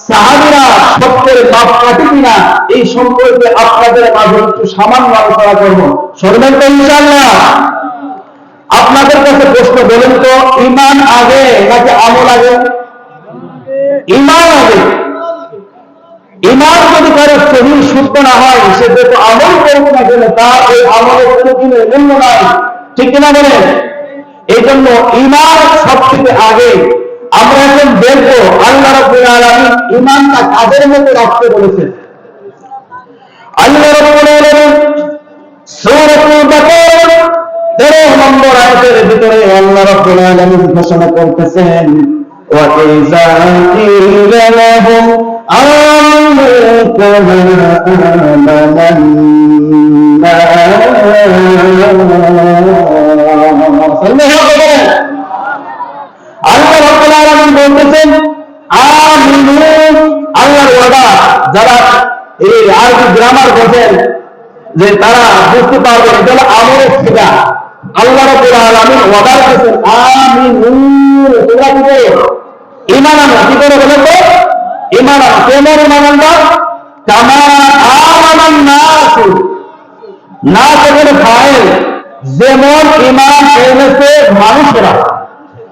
সাহাবীরা সত্যের মাপ কাটে কিনা এই সম্পর্কে আপনাদের মাঝে একটু সামান্য আলোচনা করব। শুনবেন তো ইনশাআল্লাহ? আপনাদের কাছে প্রশ্ন, বলেন তো ঈমান আগে নাকি আমল আগে? ঈমান আগে। ঈমান যদি কারো সহিহ শুদ্ধ না হয়, সে যত আমল করুক না কেন তার এই আমলের কোনো দিনের মূল্য নাই, ঠিক কিনা বলেন? এই জন্য ঈমান সবথেকে আগে। আমরা এখন দেখবো আল্লাহ রাব্বুল আলামিন ঈমানটা কাদের মধ্যে রাখতে বলেছেন। আল্লাহ রাব্বুল আলামিন সূরাতুল বাকারা 13 নম্বর আয়াতের ভিতরে আল্লাহ রাব্বুল আলামিন ঘোষণা করতেছেন, ওয়া ইযা কিলা লাহুম আমানু কামা আমান্না। আল্লাহ রাব্বুল আলামিন বলতেছেন আমিনু, আল্লাহর ওয়াদা। যারা এই আরবি গ্রামার বোঝেন যে তারা বুঝতে পারবেন এটা হলো আমলের সিগা। আল্লাহ রাব্বুল আলামিন ওয়াদা করেছেন আমিনু, তোমরা কি করো? ঈমান আনো। কি করে বলেন তো? ঈমান আনো। কেমন ঈমান আনবা? কামা আমানান নাস, নাস এর ফাইল, যেমন ঈমান এনেছে মানুষেরা।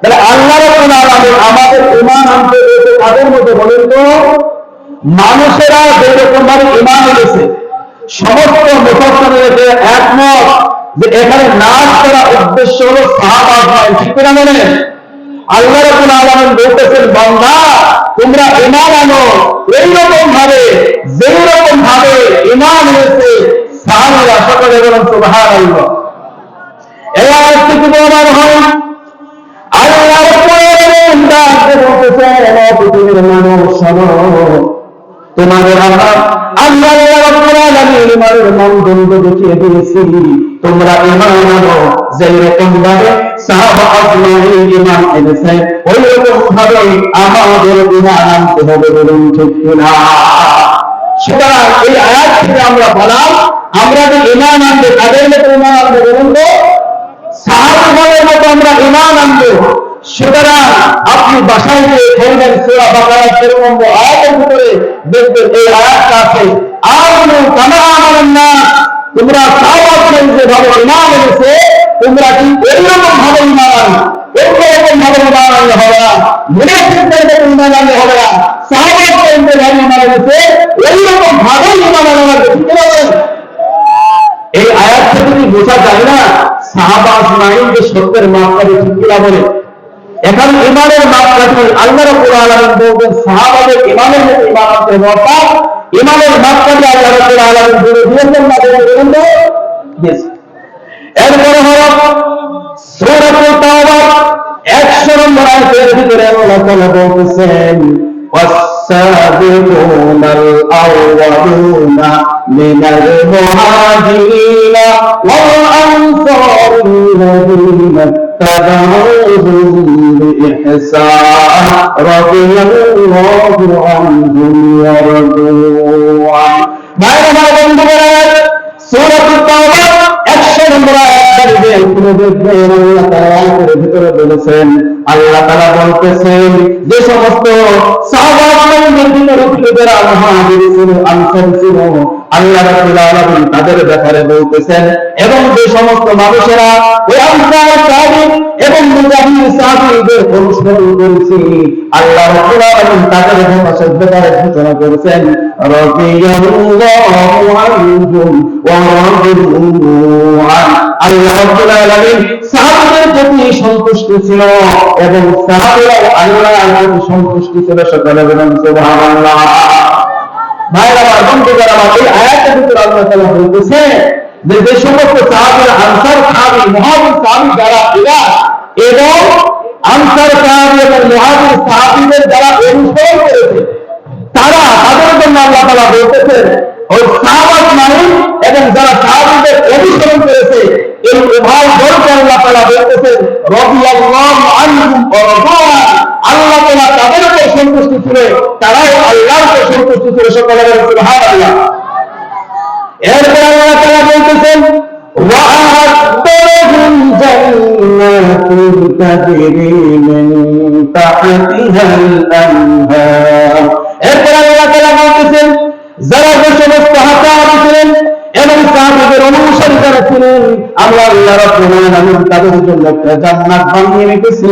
তাহলে আল্লাহ রাব্বুল আলামিন আমাদের ঈমান আনতে বলেছে তাদের মধ্যে, বলেন তো মানুষেরা যেরকম ভাবে ঈমান এনেছে। সমস্ত মুফাসসিররা একমত যে এখানে নাস করা উদ্দেশ্য হলো সাহাবা নয়, ঠিক করে বলেন? আল্লাহ রাব্বুল আলামিন বলতেছেন বান্দা তোমরা ঈমান আনো এইরকম ভাবে যেরকম ভাবে ঈমান এনেছে সাহাবারা। সকলে বলেন সুবহানাল্লাহ। এই আয়াত থেকে বলার হয় আল্লাহ রাব্বুল আলামিন ডাকতে বলতেছেন, পৃথিবীর মানুষ শোনো, তোমাদের আল্লাহ রাব্বুল আলামিন ঈমানের মানদণ্ড দেখিয়ে দিয়েছি। তোমরা ঈমান আনো যেরকম ভাবে সাহাবা আজমাইন ঈমান এনেছে, ওই রকম ভাবে আমাদের ঈমান আনতে হবে। বলুন ঠিক কিনা? সুতরাং এই আয়াত থেকে আমরা বললাম আমরা যে ঈমান আনবো তাদের মতো ঈমান আনবো, বলুন তো সাহাবাদের মতো আমরা ঈমান আনবো। সুতরাং আপনি বাসায় গিয়ে পড়বেন সূরা বাকারা 13 নম্বর আয়াতের ভিতরে দেখবেন এই আয়াতটা আছে আমিনু কামা আমানান নাস। তোমরা সাহাবাদের যেভাবে ঈমান এনেছে তোমরা কি এইরকম ভাবে ঈমান আনো। এইরকম ভাবে ঈমান আনলে হবে না, মুনাফিকদের মতো ঈমান আনলে হবে না। সাহাবাদের যেভাবে ঈমান এনেছে এইরকম ভাবে ঈমান আনা লাগবে, ঠিক আছে? এই আয়াত থেকে কি বোঝা যায় না সাহাবা আজমাইন যে সত্যের মাপকাঠি, ঠিক কিনা বলে? এখন ঈমানের মাপকাঠি আল্লাহ রাব্বুল আলামিন বলবেন সাহাবাদের ঈমানের মতো ঈমান আনতে হবে। অর্থাৎ ঈমানের মাপকাঠি আল্লাহ রাব্বুল আলামিন বলে দিয়েছেন না, বলুন তো? এরপরে হলো সূরাতুল তাওবা 100 নম্বর আয়াতের ভিতরে আল্লাহ তাআলা বলতেছেন والسابقون الأولون من المهاجرين والأنصار الذين اتبعوهم بإحسان رضي الله عنهم ورضوا عنه। সূরাতুল তাওবা 100 নম্বর আয়াতের ভিতরে বলেছেন আল্লাহ তাআলা বলতেছেন যে সমস্ত সাহাবাদের ভিতরে যারা মুহাজিরিন আনসার ছিল আল্লাহ রাব্বুল আলামিন তাদের ব্যাপারে বলতেছেন, এবং যে সমস্ত মানুষেরা ওই আনসার সাহাবী এবং মুজাহিদ সাহাবীদের অনুসরণ করেছে আল্লাহ রাব্বুল আলামিন তাদের ব্যাপারে ঘোষণা করেছেন রাদিয়াল্লাহু আনহুম ওয়া রাদু আন। আল্লাহ রাব্বুল আলামিন সাহাবীদের প্রতি সন্তুষ্ট ছিল এবং সাহাবীরাও আল্লাহর প্রতি সন্তুষ্ট ছিল। সকলে বলেন সুবহানাল্লাহ। ভাইরা আমার, বন্ধুরা আমার, এই আয়াতের ভিতরে আল্লাহ তাআলা বলতেছে যে যে সমস্ত সাহাবীরা আনসার সাহাবী মুহাজির সাহাবী যারা এরা এবং আনসার সাহাবী এবং মুহাজির সাহাবীদের যারা অনুসরণ করেছে তারা তাদের জন্য আল্লাহ তাআলা বলতেছেন ওই সাহাবা আজমাইন এবং যারা সাহাবীদের অনুসরণ করেছে এই উভয় দলকে আল্লাহ তাআলা বলতেছেন রাদিয়াল্লাহু আনহুম ওয়া রাদু আন। আল্লাহ তাআলা তাদের উপর সন্তুষ্ট ছিল, তারাও আল্লাহর উপর সন্তুষ্ট ছিল। সকলে বলেন সুবহানাল্লাহ। এরপর আল্লাহ তাআলা বলতেছেন ওয়া আ'আদ্দা লাহুম জান্নাতুন তাজরি মিন তাহতিহাল আনহার। বলছিলেন আমরা আল্লাহ রাব্বুল আলামিন তাদের জন্য একটা জান্নাত বানিয়ে রেখেছি,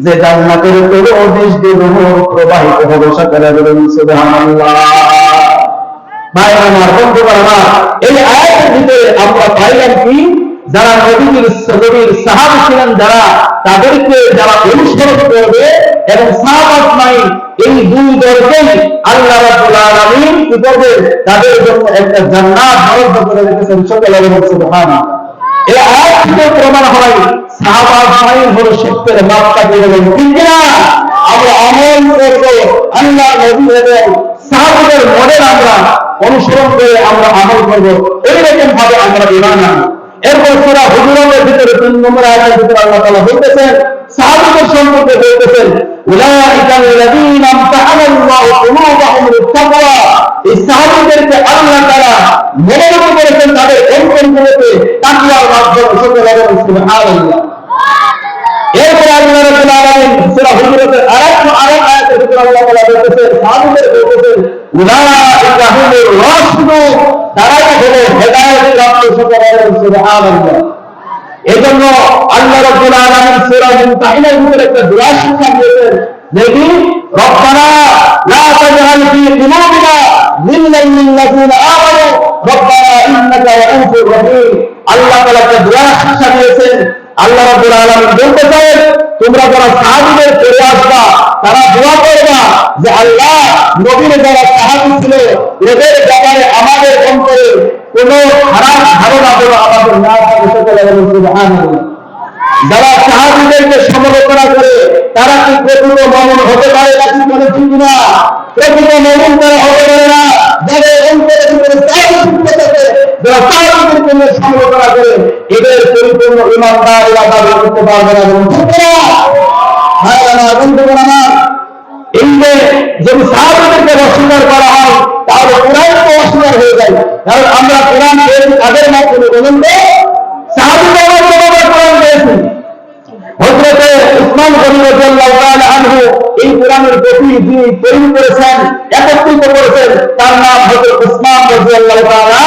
যে জান্নাতের তলদেশ দিয়ে নহর প্রবাহিত হবে। সকলে বলুন সুবহানাল্লাহ। ভাই আমার, বন্ধুগণ আমার, এই আয়াতের ভিতরে আমরা পাইলাম কি, যারা নবীর সাহাবী ছিলেন, যারা তাদেরকে যারা অনুসরণ করবে এবং সাহাবাত নাই, এই দুই দলকেই আল্লাহ রাব্বুল আলামিন কি করবে, তাদের জন্য একটা জান্নাত বরাদ্দ করে রেখেছেন। সকলে বলুন সুবহানাল্লাহ। এই আয়াত থেকে প্রমাণ হয় সাহাবাত নাই হলো সত্যের মাপকাঠি। বলেন ঠিক কিনা? আমরা আমল করব আল্লাহ নবী এবং সাহাবাদের মডেল আমরা অনুসরণ করে আমরা আমল করব, এইরকম ভাবে আমরা ঈমান আনব। এরপর সূরা হুজুরাতের ভিতরে 3 নম্বর আয়াতের ভিতরে আল্লাহ তাআলা বলতেছেন, সাহাবাদের সম্পর্কে বলতেছেন, উলাইকাল লাযীনা আমতাহানাল্লাহু কুলুবাহুম লিত-তাকওয়া। এই সাহাবাদেরকে আল্লাহ তাআলা মনোনীত করেছেন তাদের অন্তরগুলোতে তাকওয়ার মাধ্যমে। সকলে বলুন সুবহানাল্লাহ। এরপর আল্লাহ রাব্বুল আলামিন সূরা হুজুরাতের আয়াতের ভিতরে আল্লাহ তাআলা বলতেছেন, সাহাবাদের বলতেছেন, উলাইকা হুমুর রাশিদুন, তারাই হলো হেদায়েতের প্রাপ্ত। সকলে বলুন সুবহানাল্লাহ। এজন্য আল্লাহ রাব্বুল আলামিন সূরা মুমতাহিনার ভিতরে একটা দোয়া শিক্ষা দিয়েছেন, দেখি রব্বানা লা তাজআল ফি কুলুবিনা গিল্লান লিল্লাযিনা আমানু রব্বানা ইন্নাকা রাউফুর রহিম। আল্লাহ তাআলা একটা দোয়া শিক্ষা দিয়েছেন। আল্লাহ রাব্বুল আলামিন বলতে চান, তোমরা যারা সাহাবীদের পরে আসবা তারা দোয়া করবা যে আল্লাহ নবীর যারা সাহাবী ছিল এদের ব্যাপারে আমাদের অন্তরে কোনো খারাপ ধারণা যেন আমাদের না থাকে। সকলে বলুন সুবহানাল্লাহ। যারা সাহাবীদেরকে সমালোচনা করে তারা কি প্রকৃত মুমিন হতে পারে নাকি? বলে ঠিক না, প্রকৃত মুমিন তারা হতে পারে না। যাদের অন্তরের ভিতরে সাহাবীদের থাকে, যারা সাহাবীদেরকে নিয়ে সমালোচনা করে, এদের পরিপূর্ণ ঈমানদার এরা দাবি করতে পারবে না। বলুন ঠিক না? ভাই আমার, বন্ধুগণ আমার, এই যে যদি সাহাবীদেরকে অস্বীকার করা হয় তাহলে কোরআনকে অস্বীকার হয়ে যায়। কারণ আমরা কোরআন পেয়েছি তাদের মাধ্যমে। বলুন তো, সাহাবীদের মাধ্যমে কোরআন পেয়েছি। হযরত উসমান গনি রাদিয়াল্লাহু তাআলা আনহু এই কোরআনের কপি যিনি তৈরি করেছেন, একত্রিত করেছেন, তার নাম হযরত উসমান রাদিয়াল্লাহু তাআলা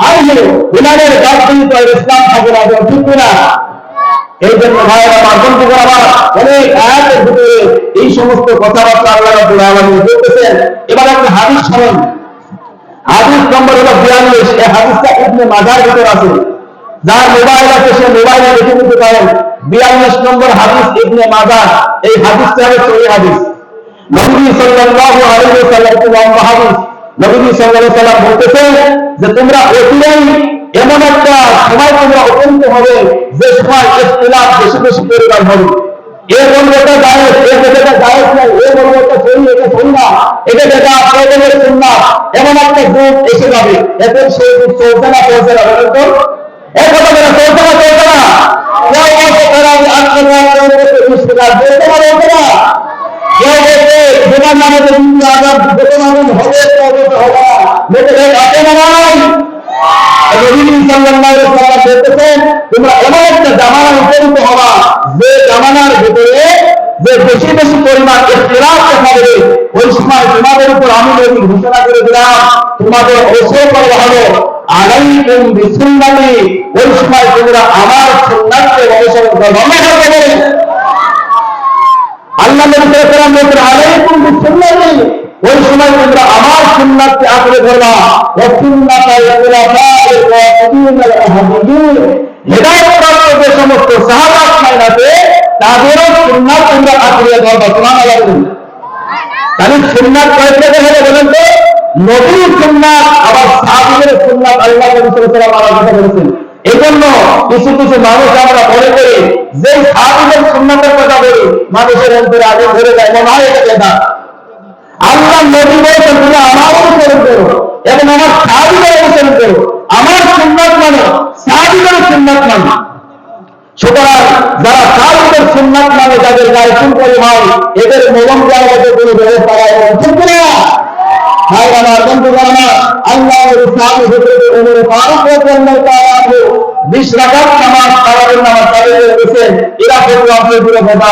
আনহু। ইমানের গাদ্দারি তো ইসলাম থাকে না। ঠিক না? এই জন্য ভাইরা আমার, বন্ধুগণ আমার, অনেক আয়াতের ভিতরে এই সমস্ত কথাবার্তা আল্লাহ রাব্বুল আলামিন বলতেছেন। এবার একটা হাদিস শুনুন। হাদিস নম্বর হলো 42। এই হাদিসটা ইবনে মাজার ভিতরে আছে। যার মোবাইল আছে সে মোবাইলে দেখে নিতে পারেন। 42 নম্বর হাদিস ইবনে মাজার। এই হাদিসটা হলো সহিহ হাদিস। নবী সাল্লাল্লাহু আলাইহি ওয়াসাল্লাম লম্বা হাদিস। নবী সাল্লাল্লাহু আলাইহি ওয়াসাল্লাম বলতেছেন যে তোমরা অচিরেই এমন একটা সময় তোমরা উপনীত হবে যে সময় ইখতিলাফ বেশি বেশি পরিমাণ হবে। এর বলবে এটা জায়েজ, এর বলবে এটা জায়েজ না, এর বলবে এটা সহি, এটা সহি না, এটা যেটা আপনাদের সুন্নাত, এমন একটা যুগ এসে যাবে। এতে সেই যুগ চলছে না, চলছে না? বলেন তো, এই কথা বলে চলছে না, চলছে না? কেউ বলছে তারা আত্মনিয়ন্ত্রণ করতে মুশকিল, বলতে পারে না। কেউ বলছে যেমন আমাদের হিন্দু আজাদ যখন আগুন হবে তবে হবে না, মেটে আছে না নয়? নবী সাল্লাল্লাহু আলাইহি ওয়াসাল্লাম বলতেছেন তোমরা এমন একটা জামানায় উপনীত হবা যে জামানার ভিতরে যে বেশি বেশি পরিমাণ ইখতিলাফ দেখা দেবে। ওই সময় তোমাদের উপর আমি নবী ঘোষণা করে দিলাম, তোমাদের অবশ্যই করতে হবে আলাইকুম বিসুন্নতি। ওই সময় তোমরা আমার সুন্নাতকে অনুসরণ করবে। আল্লাহ নবী সাল্লাল্লাহু আলাইহি ওয়াসাল্লাম বলেন আলাইকুম বিসুন্নতি। ওই সময় তোমরা আমার সুন্নাতকে আঁকড়ে ধরবা। ওয়া সুন্নাতাল খুলাফায়ে রাশিদিন আল মাহদিয়িন। হেদায়েতপ্রাপ্ত যে সমস্ত সাহাবা আছে তাদেরও সুন্নাত তোমরা আঁকড়ে ধরবা। সুবহানাল্লাহ। তাহলে সুন্নাত কয়টা হবে বলেন তো? নবীর সুন্নাত আবার সাহাবীদের সুন্নাত। আল্লাহ নবী সাল্লাল্লাহু আলাইহি ওয়াসাল্লাম বলেছেন। এজন্য কিছু কিছু মানুষ আমরা মনে করি যে সাহাবীদের সুন্নাতের কথা বলি, মানুষের অন্তরে আগুন ধরে যায়, মনে হয় এটা বেদাত। আল্লাহ নবী বলেছেন তুমি আমার অনুসরণ করো এবং আমার সাহাবীদের অনুসরণ করো। আমার সুন্নাত মানো, সাহাবীদের সুন্নাত মানো। সুতরাং যারা সাহাবীদের সুন্নাত মানে যাদের গায়ে চুল পরিমাণ, এদের মলম দেওয়ার মতো কোনো ব্যবস্থা ঠিক না? ভাই আমার, বন্ধুগণ আমার, আল্লাহ সাহাবী হযরত ওমর ফারুক রাদিয়াল্লাহু তাআলা আনহু 20 রাকাত নামাজ তারাবির নামাজ পড়ে গেছেন। এরা হলো আপনাদের বিরোধিতা।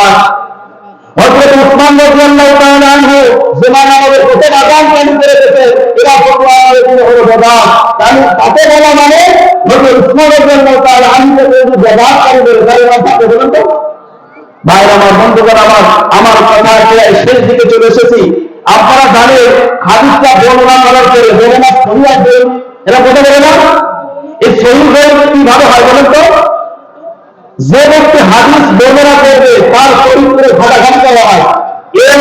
হযরত উসমান রাদিয়াল্লাহু তাআলা আনহু জুমা নামাজের প্রথম আযান চালু করে দিয়েছেন। এরা হলো আপনাদের বিরোধিতা। তাহলে তাতে বলা মানে নবী উসমান রাদিয়াল্লাহু তাআলা আনহু যদি ব্যবহারকারীদের গায়ে থাকে বলেন তো ভাই আমার বন্ধুগণ আমার কথা প্রায় শেষ দিকে চলে এসেছি আপনারা জানেন হাদিসটা বর্ণনা করার পরে বলে না সহিহ আছে এরা কথা বলে না এই সহিহ কিভাবে হয় বলেন তো যে ব্যক্তি হাদিস বর্ণনা করবে তার চরিত্রে ঘাটাঘাটি করা হয় এর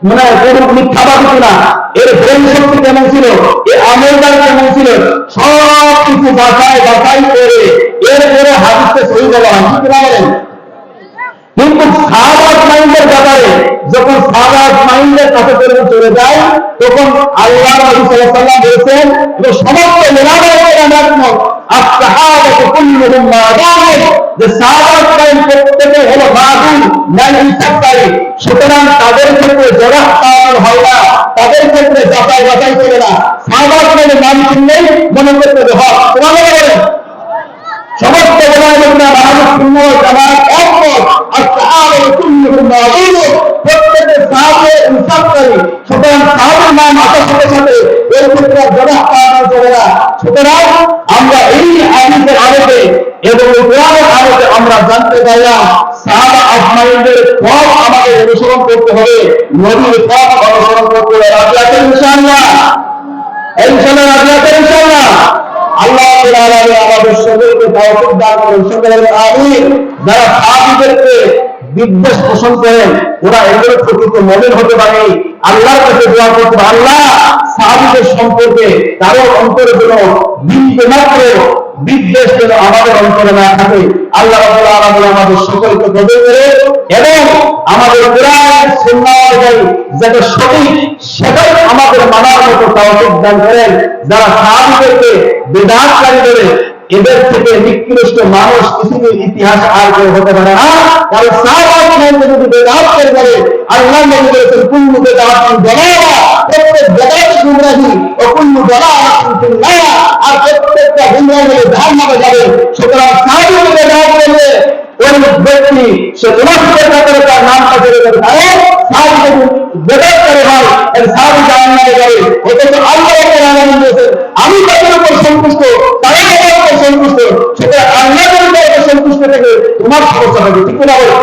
মানে কোন মিথ্যাবাদী কিনা এর ব্রেন শক্তি কেমন ছিল এর আমলদার কেমন ছিল সব কিছু বাছাই করে এরপরে হাদিসকে সহিহ বলা হয় কি বলেন কিন্তু সাহাবাত মাইন্ডের ব্যাপারে যখন সাহাবাত মাইন্ডের কাছে চলে যায় তখন আল্লাহ নবী সাল্লাল্লাহু আলাইহি ওয়াসাল্লাম বলেছেন যে সমস্ত মুনাফিকরা আসহাবাতু কুল্লুহুম মা'দুন যে সাহাবাত মাইন্ড প্রত্যেকে হলো মা'দুন মান ইনসাফকারী সুতরাং তাদের ক্ষেত্রে জরাহ কারণ হয় না তাদের ক্ষেত্রে যাচাই করে না সাহাবাত মাইন্ড নাম শুনলেই মনে করতে হবে হক তোমাদের বলেন সমস্ত ওলামায়ে আহলে সুন্নাহ ওয়াল জামাত একমত আসহাবাতু কুল্লুহুম মা'দুন প্রত্যেকটা সাহাবা ইনসাফকারী সুতরাং সাহাবার নাম আসার সাথে সাথে এর ক্ষেত্রে জবাব পাওয়া যাবে না সুতরাং আমরা এই হাদিসের আলোকে এবং কোরআনের আলোকে আমরা জানতে পারলাম সাহাবা আজমাইনদের পথ আমাদের অনুসরণ করতে হবে নবীর পথ অনুসরণ করতে হবে রাজি আছেন ইনশাআল্লাহ রাজি আছেন ইনশাআল্লাহ আল্লাহ তাআলা আমাদের সকলকে তৌফিক দান করুন সকলে আমিন যারা সাহাবীদেরকে বিদ্বেষ পোষণ করেন ওরা এগুলো প্রকৃত মুমিন হতে পারে আল্লাহর কাছে দোয়া করতে আল্লাহ সাহাবীদের সম্পর্কে কারো অন্তরে যেন বিন্দুমাত্র বিদ্বেষ যেন আমাদের অন্তরে না থাকে আল্লাহ রাব্বুল আলামিন আমাদের সকলকে কবুল করে এবং আমাদের কোরআন সুন্নাহ অনুযায়ী যেটা সঠিক সেটাই আমাদের মানার মতো তৌফিক দান করেন যারা সাহাবীদেরকে বিদআতকারী বলে এদের থেকে নিকৃষ্ট মানুষ পৃথিবীর ইতিহাস আর কেউ হতে পারে না কারণ সাহাবায়ে যদি বেদাত করে বলে আল্লাহ নবী বলেছেন কুল্লু বেদাতিন দালালা প্রত্যেক বেদাত গুমরাহি ও কুল্লু দালালাতিন ফিন্নার আর প্রত্যেকটা গুমরাহি হলে জাহান্নামে যাবে সুতরাং সাহাবায়ে বেদাত করলে ওই ব্যক্তি সে মুনাফিকের কাতারে তার নামটা চলে যাবে কারণ সাহাবায়ে বেদাত করে হয় এর সাহাবী জাহান্নামে যাবে অথচ আল্লাহ রাব্বুল আলামিন বলেছেন আমি তাদের উপর সন্তুষ্ট তারা আমার উপর সন্তুষ্ট সেটা আল্লাহর উপর সন্তুষ্ট থেকে তোমার সমস্যা হবে ঠিক না বলো